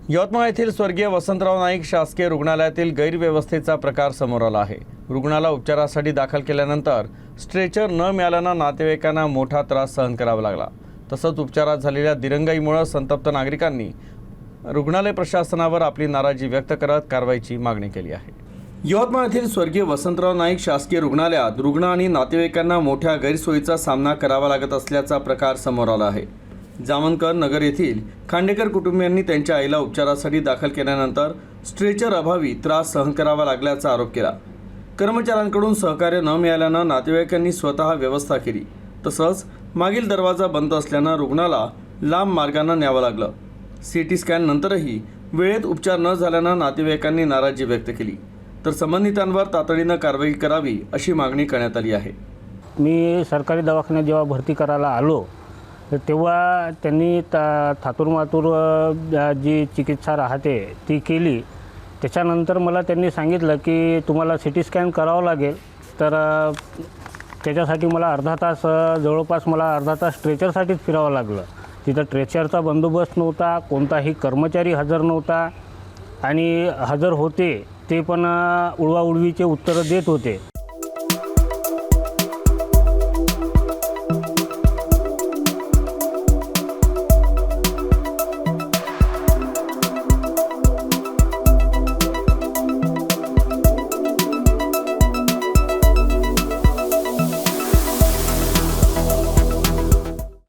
यवतमाळ येथील स्वर्गीय वसंतराव नाईक शासकीय रुग्णालयातील गैरव्यवस्थेचा प्रकार समोर आला आहे। रुग्णाला उपचारासाठी दाखल केल्यानंतर स्ट्रेचर न मिळाल्यानं नातेवाईकांना मोठा त्रास सहन करावा लागला। तसंच उपचारात झालेल्या दिरंगाईमुळे संतप्त नागरिकांनी रुग्णालय प्रशासनावर आपली नाराजी व्यक्त करत कारवाईची मागणी केली आहे। यवतमाळ येथील स्वर्गीय वसंतराव नाईक शासकीय रुग्णालयात रुग्ण आणि नातेवाईकांना मोठ्या गैरसोयीचा सामना करावा लागत असल्याचा प्रकार समोर आला आहे। जामनकर नगर येथील खांडेकर कुटुंबियांनी त्यांच्या आईला उपचारासाठी दाखल केल्यानंतर स्ट्रेचर अभावी त्रास सहन करावा लागल्याचा आरोप केला। कर्मचाऱ्यांकडून सहकार्य न मिळाल्यानं नातेवाईकांनी स्वतः व्यवस्था केली। तसंच मागील दरवाजा बंद असल्यानं रुग्णाला लांब मार्गाने न्यावं लागलं। सीटी स्कॅन नंतरही वेळेत उपचार न झाल्यानं नातेवाईकांनी नाराजी व्यक्त केली, तर संबंधितांवर तातडीनं कारवाई करावी अशी मागणी करण्यात आली आहे। मी सरकारी दवाखान्यात जेव्हा भरती करायला आलो तेव्हा त्यांनी थातूरमातूर जी चिकित्सा राहते ती केली। त्याच्यानंतर मला त्यांनी सांगितलं की तुम्हाला सिटी स्कॅन करावं लागेल, तर त्याच्यासाठी मला जवळपास अर्धा तास स्ट्रेचरसाठीच फिरावं लागलं। तिथं स्ट्रेचरचा बंदोबस्त नव्हता, कोणताही कर्मचारी हजर नव्हता आणि हजर होते ते पण उडवाउडवीचे उत्तरं देत होते।